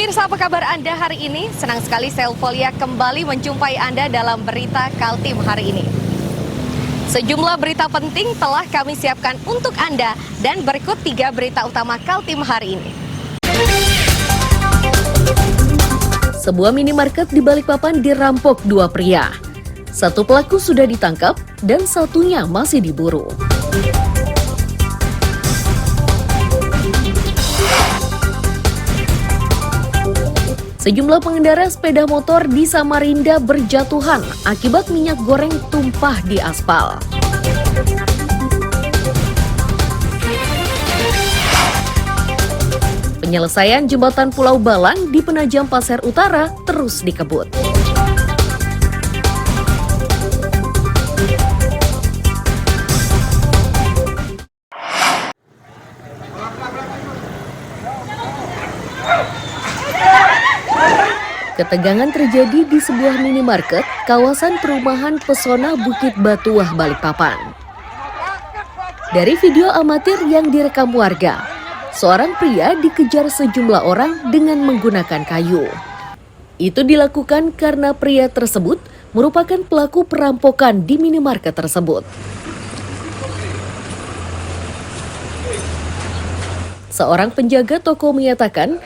Pemirsa, apa kabar Anda hari ini? Senang sekali saya Elvolia kembali menjumpai Anda dalam berita Kaltim hari ini. Sejumlah berita penting telah kami siapkan untuk Anda dan berikut 3 berita utama Kaltim hari ini. Sebuah minimarket di Balikpapan dirampok 2 pria. 1 pelaku sudah ditangkap dan satunya masih diburu. Sejumlah pengendara sepeda motor di Samarinda berjatuhan akibat minyak goreng tumpah di aspal. Penyelesaian jembatan Pulau Balang di Penajam Pasir Utara terus dikebut. Ketegangan terjadi di sebuah minimarket kawasan perumahan Pesona Bukit Batuah, Balikpapan. Dari video amatir yang direkam warga, seorang pria dikejar sejumlah orang dengan menggunakan kayu. Itu dilakukan karena pria tersebut merupakan pelaku perampokan di minimarket tersebut. Seorang penjaga toko menyatakan,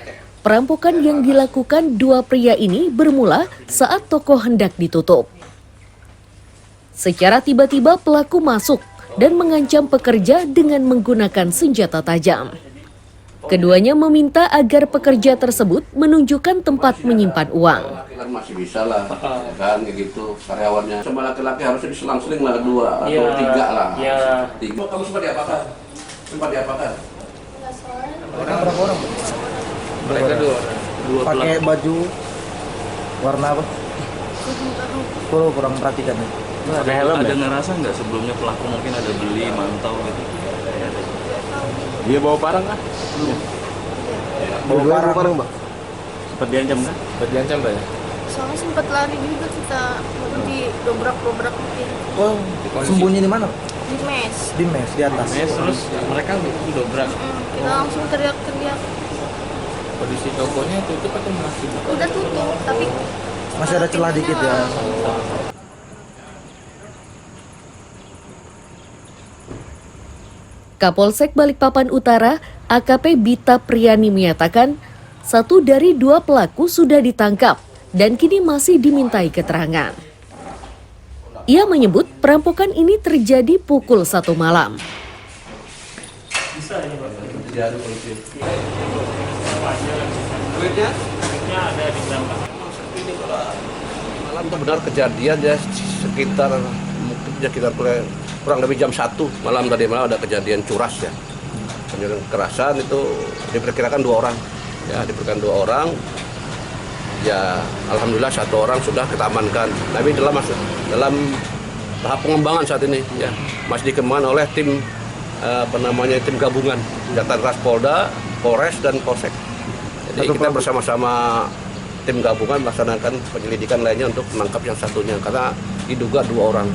perampokan yang dilakukan 2 pria ini bermula saat toko hendak ditutup. Secara tiba-tiba pelaku masuk dan mengancam pekerja dengan menggunakan senjata tajam. Keduanya meminta agar pekerja tersebut menunjukkan tempat menyimpan uang. Masih bisa lah, kan gitu karyawannya. Sama laki-laki harusnya diselang-seling lah 2 atau 3 lah. Iya. 3. Kamu sempat diapakan? Sempat diapakan? Berapa orang? Mereka dua Pakai baju warna apa? Kurang perhatikan ya. Ada ngerasa nggak sebelumnya pelaku mungkin ada beli mantau gitu? Dia bawa parang kah? Belum. Bawa parang, Mbak. Sempat diancam kan? Sempat diancam tak ya? Soalnya sempat lari juga kita di dobrak-dobrak mungkin Oh, sembunyi di mana? di mes. Di mes, di atas. Terus mereka dobrak. Kita langsung teriak-teriak. Kondisi tokonya tutup atau masih? Udah tutup, tapi Masih ada celah dikit ya. Kapolsek Balikpapan Utara, AKP Bita Priyani menyatakan, 1 dari 2 pelaku sudah ditangkap dan kini masih dimintai keterangan. Ia menyebut perampokan ini terjadi pukul 1 malam. Malam itu benar kejadian ya sekitar kurang lebih jam 1 malam tadi malam ada kejadian curas ya. Kejadian kekerasan itu diperkirakan 2 orang. Ya, diperkirakan 2 orang. Ya, alhamdulillah 1 orang sudah kita amankan. Tapi dalam tahap pengembangan saat ini ya, masih dikembangkan oleh tim tim gabungan Jatan-Ras Polda, Polres dan Polsek. Jadi kita bersama-sama tim gabungan melaksanakan penyelidikan lainnya untuk menangkap yang satunya karena diduga 2 orang.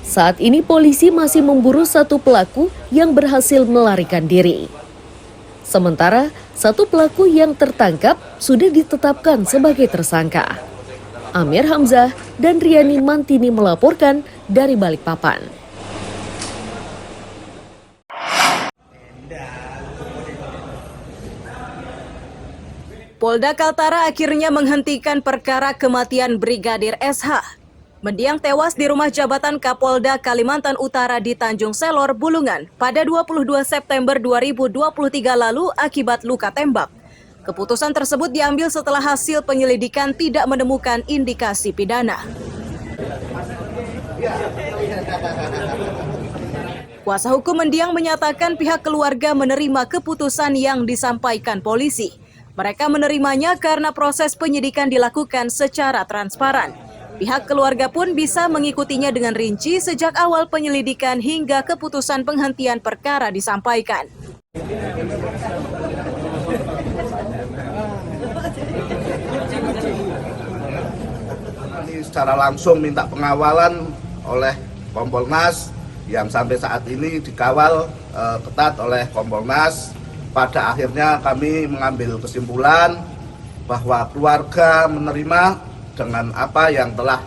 Saat ini polisi masih memburu 1 pelaku yang berhasil melarikan diri. Sementara 1 pelaku yang tertangkap sudah ditetapkan sebagai tersangka. Amir Hamzah dan Riani Mantini melaporkan dari Balikpapan. Polda Kaltara akhirnya menghentikan perkara kematian Brigadir SH. Mendiang tewas di rumah jabatan Kapolda Kalimantan Utara di Tanjung Selor, Bulungan pada 22 September 2023 lalu akibat luka tembak. Keputusan tersebut diambil setelah hasil penyelidikan tidak menemukan indikasi pidana. Kuasa hukum mendiang menyatakan pihak keluarga menerima keputusan yang disampaikan polisi. Mereka menerimanya karena proses penyidikan dilakukan secara transparan. Pihak keluarga pun bisa mengikutinya dengan rinci sejak awal penyelidikan hingga keputusan penghentian perkara disampaikan. Secara langsung minta pengawalan oleh Kompolnas yang sampai saat ini dikawal ketat oleh Kompolnas. Pada akhirnya kami mengambil kesimpulan bahwa keluarga menerima dengan apa yang telah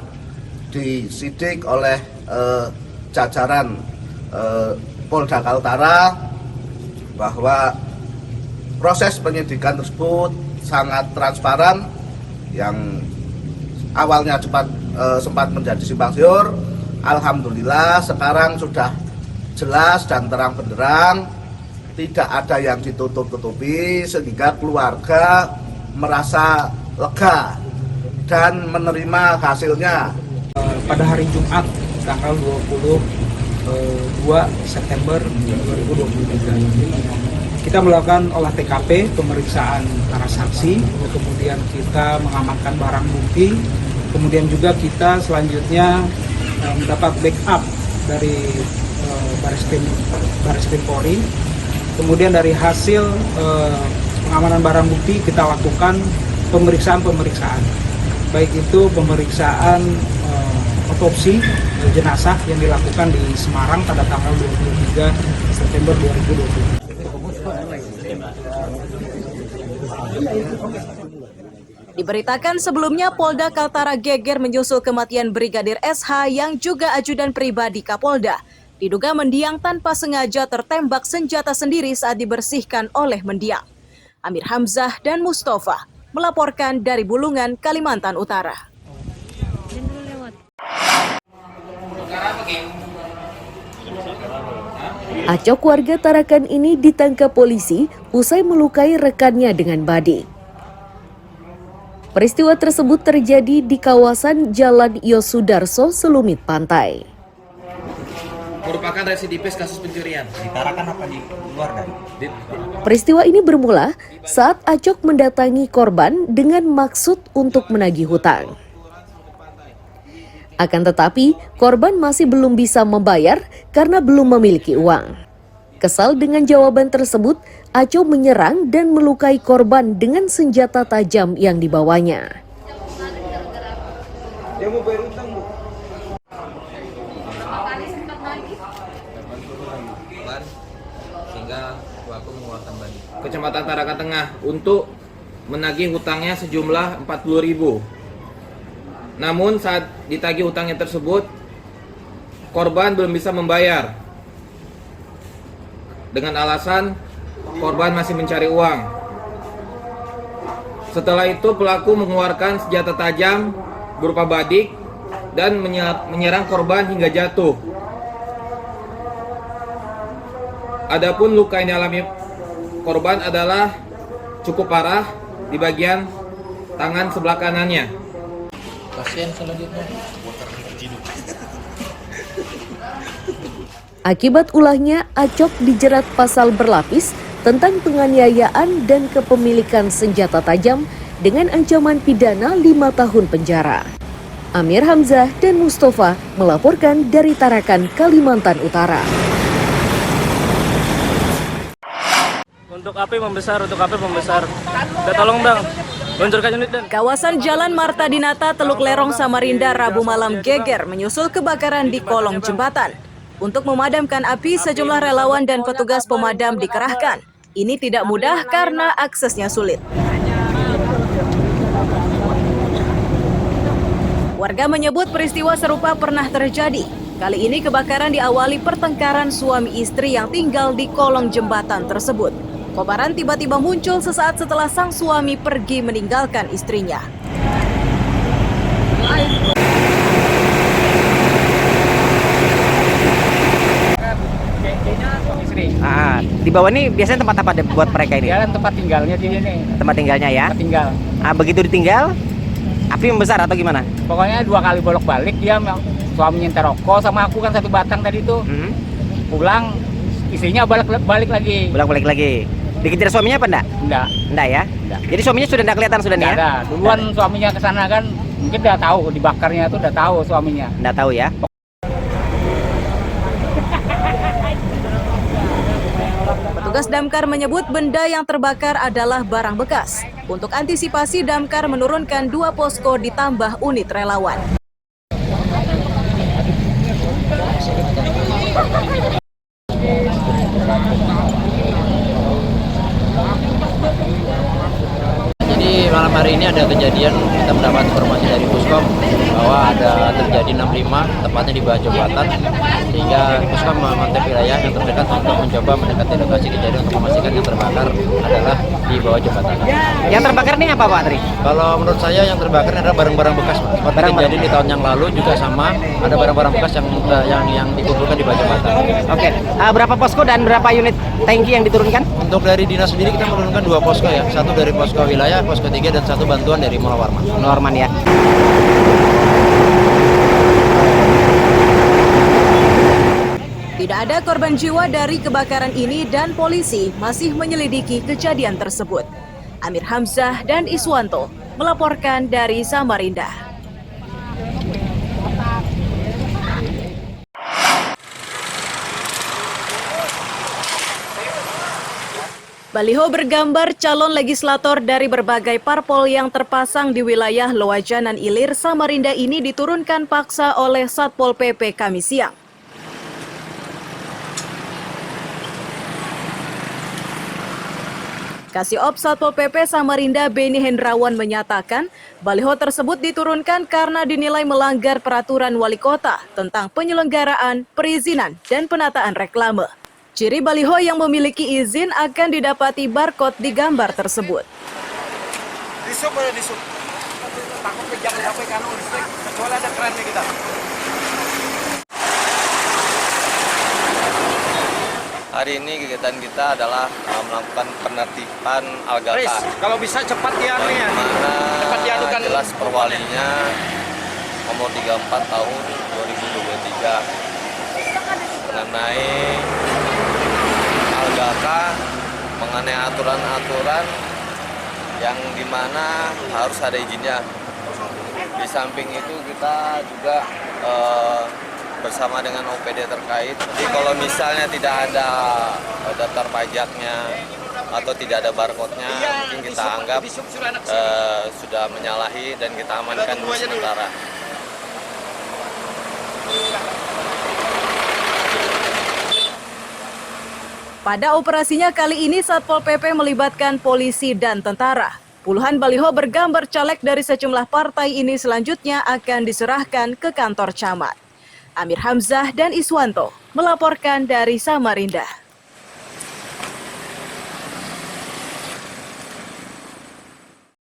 disidik oleh jajaran Polda Kaltara, bahwa proses penyidikan tersebut sangat transparan, yang awalnya sempat menjadi simpang siur. Alhamdulillah sekarang sudah jelas dan terang benderang, tidak ada yang ditutup-tutupi, sehingga keluarga merasa lega dan menerima hasilnya. Pada hari Jumat tanggal 22 September 2023 kita melakukan olah TKP, pemeriksaan para saksi, kemudian kita mengamankan barang bukti, kemudian juga kita selanjutnya mendapat backup dari Baris Krim Polri. Kemudian dari hasil pengamanan barang bukti kita lakukan pemeriksaan, baik itu pemeriksaan otopsi jenazah yang dilakukan di Semarang pada tanggal 23 September 2020. Diberitakan sebelumnya Polda Kaltara geger menyusul kematian Brigadir SH yang juga ajudan pribadi Kapolda. Diduga mendiang tanpa sengaja tertembak senjata sendiri saat dibersihkan oleh mendiang. Amir Hamzah dan Mustafa melaporkan dari Bulungan, Kalimantan Utara. Acok warga Tarakan ini ditangkap polisi usai melukai rekannya dengan badik. Peristiwa tersebut terjadi di kawasan Jalan Yosudarso, Selumit Pantai. Merupakan residivis kasus pencurian. Di Tarakan apa di luar dari? Peristiwa ini bermula saat Acok mendatangi korban dengan maksud untuk menagih hutang. Akan tetapi, korban masih belum bisa membayar karena belum memiliki uang. Kesal dengan jawaban tersebut, Aco menyerang dan melukai korban dengan senjata tajam yang dibawanya. Dia mau bayar utang, Bu. Sehingga pelaku mengeluarkan banding. Kecamatan Tarakan Tengah untuk menagih hutangnya sejumlah 40.000. Namun saat ditagih hutangnya tersebut, korban belum bisa membayar. Dengan alasan korban masih mencari uang. Setelah itu pelaku mengeluarkan senjata tajam berupa badik dan menyerang korban hingga jatuh. Adapun luka yang dialami korban adalah cukup parah di bagian tangan sebelah kanannya. Pasien selanjutnya. Akibat ulahnya, Acok dijerat pasal berlapis tentang penganiayaan dan kepemilikan senjata tajam dengan ancaman pidana 5 tahun penjara. Amir Hamzah dan Mustafa melaporkan dari Tarakan, Kalimantan Utara. Untuk api membesar. Udah tolong bang, luncurkan unit dan. Kawasan Jalan Marta Dinata, Teluk Lerong, Samarinda, Rabu malam geger menyusul kebakaran di kolong jembatan. Untuk memadamkan api, sejumlah relawan dan petugas pemadam dikerahkan. Ini tidak mudah karena aksesnya sulit. Warga menyebut peristiwa serupa pernah terjadi. Kali ini kebakaran diawali pertengkaran suami istri yang tinggal di kolong jembatan tersebut. Kobaran tiba-tiba muncul sesaat setelah sang suami pergi meninggalkan istrinya. Di bawah ini biasanya tempat apa buat mereka ini? Ya, tempat tinggalnya di sini. Tempat tinggalnya ya? Tempat tinggal. Begitu ditinggal, api membesar atau gimana? Pokoknya 2 kali bolak-balik dia suaminya ngerokok sama aku kan satu batang tadi tuh. Pulang istrinya balik lagi. Balik lagi. Dikejar suaminya apa enggak? Enggak ya? Enggak. Jadi suaminya sudah enggak kelihatan sudah nih ya? Ada. Duluan suaminya ke sana kan mungkin udah tahu dibakarnya tuh udah tahu suaminya. Enggak tahu ya? Petugas damkar menyebut benda yang terbakar adalah barang bekas. Untuk antisipasi, damkar menurunkan 2 posko ditambah unit relawan. malam hari ini ada kejadian, kita mendapat informasi dari Puskom bahwa ada terjadi 65 tepatnya di bawah jembatan, sehingga Puskom memantau wilayah yang terdekat untuk mencoba mendekati lokasi kejadian untuk memastikan yang terbakar adalah di bawah jembatan. Yang terbakar ini apa Pak Tri? Kalau menurut saya yang terbakar adalah barang-barang bekas, Pak. Seperti kejadian di tahun yang lalu juga sama, ada barang-barang bekas yang dikumpulkan di bawah jembatan. Oke, berapa posko dan berapa unit tangki yang diturunkan? Untuk dari dinas sendiri kita menurunkan 2 posko ya, satu dari posko wilayah, posko 3 dan satu bantuan dari Mula Warman. Mula Warman ya. Tidak ada korban jiwa dari kebakaran ini dan polisi masih menyelidiki kejadian tersebut. Amir Hamzah dan Iswanto melaporkan dari Samarinda. Baliho bergambar calon legislator dari berbagai parpol yang terpasang di wilayah Loajanan Ilir, Samarinda ini diturunkan paksa oleh Satpol PP Kamis siang. Kasiop Satpol PP Samarinda Beni Hendrawan menyatakan, baliho tersebut diturunkan karena dinilai melanggar peraturan wali kota tentang penyelenggaraan, perizinan, dan penataan reklame. Ciri baliho yang memiliki izin akan didapati barcode di gambar tersebut. Takut jangan sampai kanu listrik, kecuali ada kerannya kita. Hari ini kegiatan kita adalah melakukan penertiban Algata. Kalau bisa cepat ya nih ya. Cepat diadukan. Jelas perwalinya nomor 34 tahun 2023 mengenai Algata, mengenai aturan-aturan yang dimana harus ada izinnya. Di samping itu kita juga bersama dengan OPD terkait. Jadi kalau misalnya tidak ada daftar pajaknya atau tidak ada barcode-nya, mungkin kita anggap sudah menyalahi dan kita amankan dulu sementara. Pada operasinya kali ini Satpol PP melibatkan polisi dan tentara. Puluhan baliho bergambar caleg dari sejumlah partai ini selanjutnya akan diserahkan ke kantor camat. Amir Hamzah dan Iswanto melaporkan dari Samarinda.